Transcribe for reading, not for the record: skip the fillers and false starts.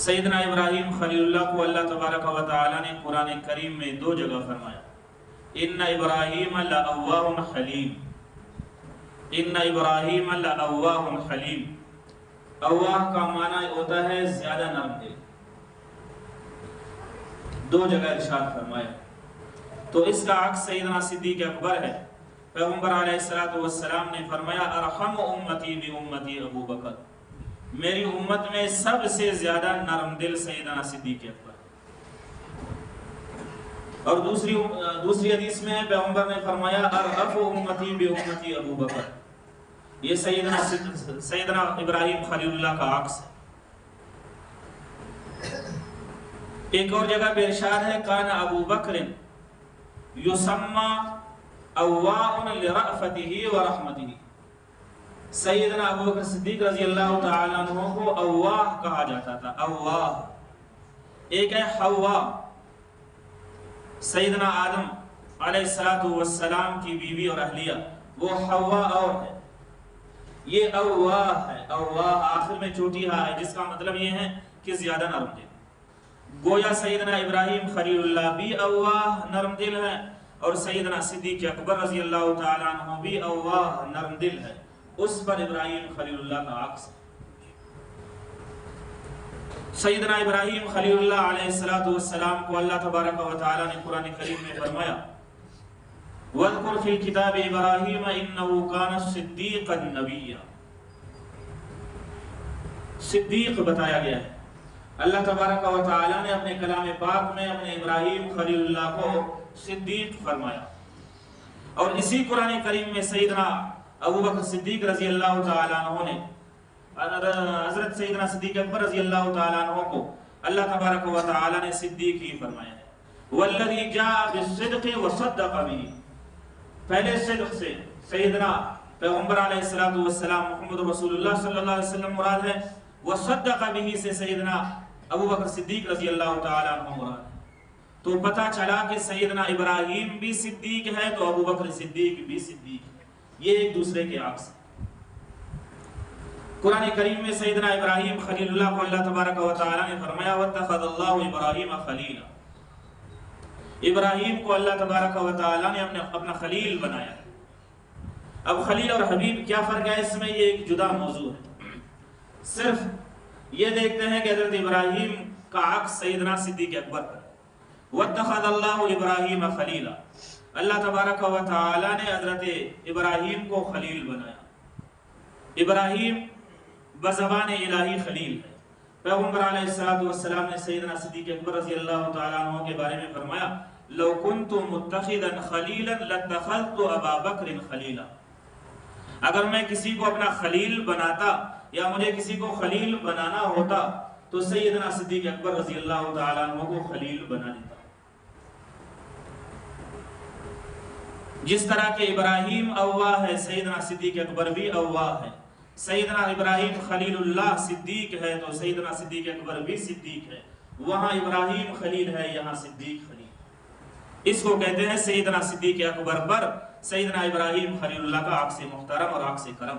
سیدنا ابراہیم خلیل اللہ کو اللہ تبارک و تعالی نے قرآن کریم میں 2 جگہ فرمایا، ان ابراہیم لأواہ حلیم، ان ابراہیم لأواہ حلیم۔ اواہ کا معنی ہوتا ہے زیادہ نرم دل، 2 جگہ ارشاد فرمایا۔ تو اس کا عکس سیدنا صدیق اکبر ہے۔ پیغمبر علیہ السلام نے فرمایا ارحم امتی بی امتی ابو بکر، میری امت میں سب سے زیادہ نرم دل سیدنا صدیق اکبر۔ اور دوسری حدیث میں پیغمبر نے فرمایا ارأف امتی بی امتی ابو بکر، یہ سیدنا ابراہیم خلیل اللہ کا عکس ہے۔ ایک اور جگہ پہ ارشاد ہے کان ابو بکر یسمى اواء لرأفتہ ورحمتہ، سیدنا ابو بکر صدیق رضی اللہ تعالیٰ عنہ کو اواہ کہا جاتا تھا۔ اواہ ایک ہے حوا، سیدنا آدم علیہ السلام کی بیوی اور اہلیہ، وہ حوا اور ہے، یہ اواہ ہے۔ اواہ آخر میں چوٹی ہا ہے، جس کا مطلب یہ ہے کہ زیادہ نرم دل۔ گویا سیدنا ابراہیم خلیل اللہ بھی اواہ نرم دل ہے، اور سیدنا صدیق اکبر رضی اللہ تعالیٰ عنہ بھی اواہ نرم دل ہے۔ اس پر ابراہیم خلیل اللہ کا عکس ہے۔ سیدنا ابراہیم خلیل اللہ علیہ السلام کو اللہ تبارک و تعالیٰ نے قرآن کریم میں فرمایا وَاذْكُرْ فِي الْكِتَابِ إِبْرَاهِيمَ إِنَّهُ كَانَ صِدِّيقًا نَبِيًّا، صدیق بتایا گیا ہے۔ اللہ تبارک و تعالیٰ نے اپنے کلام پاک میں اپنے ابراہیم خلیل اللہ کو صدیق فرمایا، اور اسی قرآن کریم میں سیدنا ابو بکر صدیق رضی اللہ تعالیٰ عنہ نے حضرت سیدنا صدیق اکبر رضی اللہ تعالیٰ عنہ کو اللہ تبارک و تعالیٰ نے صدیق ہی فرمایا ہے۔ وَالَّذِي جَاءَ بِالصِّدْقِ وَصَدَّقَ بِهِ، پہلے صدق سے سیدنا پیغمبر علیہ السلام محمد رسول اللہ صلی اللہ علیہ وسلم مراد ہے، وَصَدَّقَ بِهِ سے سیدنا ابو بکر صدیق رضی اللہ تعالیٰ عنہ مراد ہے۔ تو پتہ چلا کہ سیدنا ابراہیم بھی صدیق ہے تو ابو بکر صدیق بھی صدیق ہے، یہ ایک دوسرے کے عکس ہے۔ قرآن کریم میں سیدنا ابراہیم خلیل اللہ کو اللہ تبارک و تعالیٰ نے فرمایا وَاتَّخَذَ اللَّهُ إِبْرَاهِيمَ خَلِيلًا، ابراہیم کو اللہ تبارک و تعالیٰ نے اپنا خلیل بنایا۔ اب خلیل اور حبیب کیا فرق ہے اس میں، یہ ایک جدا موضوع ہے۔ صرف یہ دیکھتے ہیں کہ حضرت ابراہیم کا عکس سیدنا صدیق اکبر پر، وَاتَّخَذَ اللَّهُ إِبْرَاهِيمَ خَلِيلًا، اللہ تبارک و تعالیٰ نے حضرت ابراہیم کو خلیل بنایا۔ ابراہیم بزبان الہی خلیل ہے۔ پیغمبر علیہ السلام نے سیدنا صدیق اکبر رضی اللہ تعالیٰ عنہ کے بارے میں فرمایا لَوْ كُنْتُ مُتَّخِذًا خَلِيلًا لَاتَّخَذْتُ أَبَا بَكْرٍ خَلِيلًا، اگر میں کسی کو اپنا خلیل بناتا یا مجھے کسی کو خلیل بنانا ہوتا تو سیدنا صدیق اکبر رضی اللہ تعالیٰ عنہ کو خلیل بنا دیتا۔ جس طرح کہ ابراہیم اواہ ہے، سیدنا صدیق اکبر بھی اواہ ہے۔ سیدنا ابراہیم خلیل اللہ صدیق ہے تو سیدنا صدیق اکبر بھی صدیق ہے، وہاں ابراہیم خلیل ہے، یہاں صدیق خلیل۔ اس کو کہتے ہیں سیدنا صدیق اکبر پر سیدنا ابراہیم خلیل اللہ کا عکس محترم اور عکس کرم۔